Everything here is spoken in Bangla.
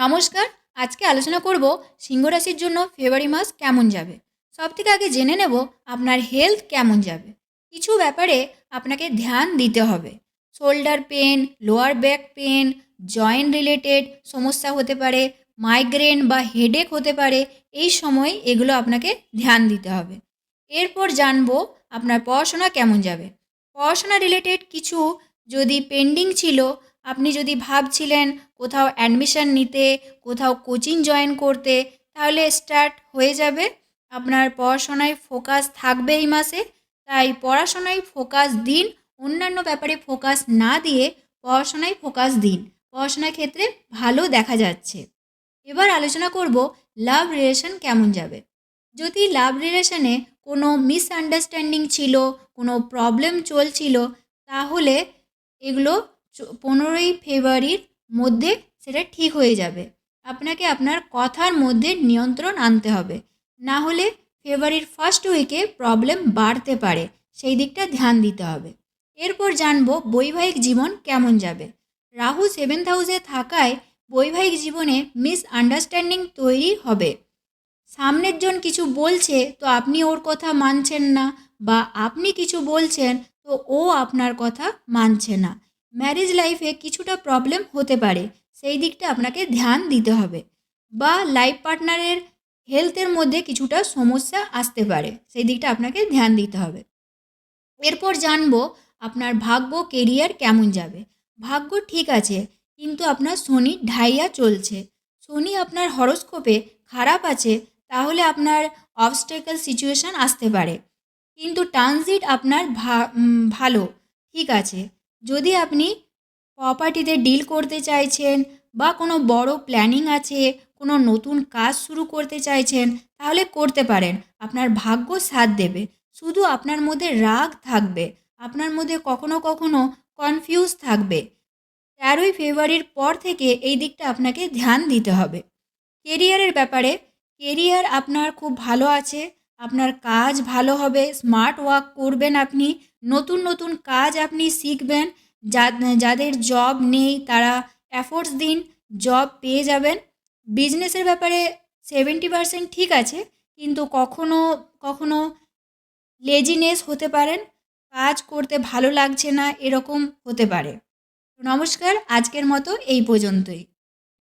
নমস্কার। আজকে আলোচনা করব সিংহ রাশির জন্য ফেব্রুয়ারি মাস কেমন যাবে। সবথেকে আগে জেনে নেব আপনার হেলথ কেমন যাবে। কিছু ব্যাপারে আপনাকে ধ্যান দিতে হবে। Shoulder pain, lower back pain, joint related সমস্যা হতে পারে, মাইগ্রেন বা হেডেক হতে পারে। এই সময় এগুলো আপনাকে ধ্যান দিতে হবে। এরপর জানবো আপনার পড়াশোনা কেমন যাবে। পড়াশোনা রিলেটেড কিছু যদি পেন্ডিং ছিল, আপনি যদি ভাবছিলেন কোথাও অ্যাডমিশন নিতে, কোথাও কোচিং জয়েন করতে, তাহলে স্টার্ট হয়ে যাবে। আপনার পড়াশোনায় ফোকাস থাকবে এই মাসে। তাই পড়াশোনায় ফোকাস দিন, অন্যান্য ব্যাপারে ফোকাস না দিয়ে পড়াশোনায় ফোকাস দিন। পড়াশোনার ক্ষেত্রে ভালো দেখা যাচ্ছে। এবার আলোচনা করব লাভ রিলেশন কেমন যাবে। যদি লাভ রিলেশনে কোনো মিসআন্ডারস্ট্যান্ডিং ছিল, কোনো প্রবলেম চলছিল, তাহলে এগুলো 15ই ফেব্রুয়ারির মধ্যে সেটা ঠিক হয়ে যাবে। আপনাকে আপনার কথার মধ্যে নিয়ন্ত্রণ আনতে হবে, না হলে ফেব্রুয়ারির ফার্স্ট উইকে প্রবলেম বাড়তে পারে, সেই দিকটা ধ্যান দিতে হবে। এরপর জানবো বৈবাহিক জীবন কেমন যাবে। রাহু 7th হাউসে থাকায় বৈবাহিক জীবনে মিসআন্ডারস্ট্যান্ডিং তৈরি হবে। সামনের জন কিছু বলছে তো আপনি ওর কথা মানছেন না, বা আপনি কিছু বলছেন তো ও আপনার কথা মানছে না। ম্যারেজ লাইফে কিছুটা প্রবলেম হতে পারে, সেই দিকটা আপনাকে ধ্যান দিতে হবে। বা লাইফ পার্টনারের হেলথের মধ্যে কিছুটা সমস্যা আসতে পারে, সেই দিকটা আপনাকে ধ্যান দিতে হবে। এরপর জানবো আপনার ভাগ্য কেরিয়ার কেমন যাবে। ভাগ্য ঠিক আছে, কিন্তু আপনার শনি ঢাইয়া চলছে। শনি আপনার হরোস্কোপে খারাপ আছে, তাহলে আপনার অবস্টেকল সিচুয়েশান আসতে পারে। কিন্তু ট্রানজিট আপনার ভালো, ঠিক আছে। যদি আপনি প্রপার্টিতে ডিল করতে চাইছেন, বা কোনো বড় প্ল্যানিং আছে, কোনো নতুন কাজ শুরু করতে চাইছেন, তাহলে করতে পারেন। আপনার ভাগ্য সাথ দেবে। শুধু আপনার মধ্যে রাগ থাকবে, আপনার মধ্যে কখনো কখনো কনফিউজ থাকবে। 13ই ফেব্রুয়ারির পর থেকে এই দিকটা আপনাকে ধ্যান দিতে হবে। কেরিয়ারের ব্যাপারে, কেরিয়ার আপনার খুব ভালো আছে। আপনার কাজ ভালো হবে, স্মার্ট ওয়ার্ক করবেন আপনি, নতুন নতুন কাজ আপনি শিখবেন। যাদের জব নেই তারা এফোর্টস দিন, জব পেয়ে যাবেন। বিজনেসের ব্যাপারে 70% ঠিক আছে, কিন্তু কখনো কখনো লেজিনেস হতে পারেন, কাজ করতে ভালো লাগছে না, এরকম হতে পারে। নমস্কার, আজকের মতো এই পর্যন্তই।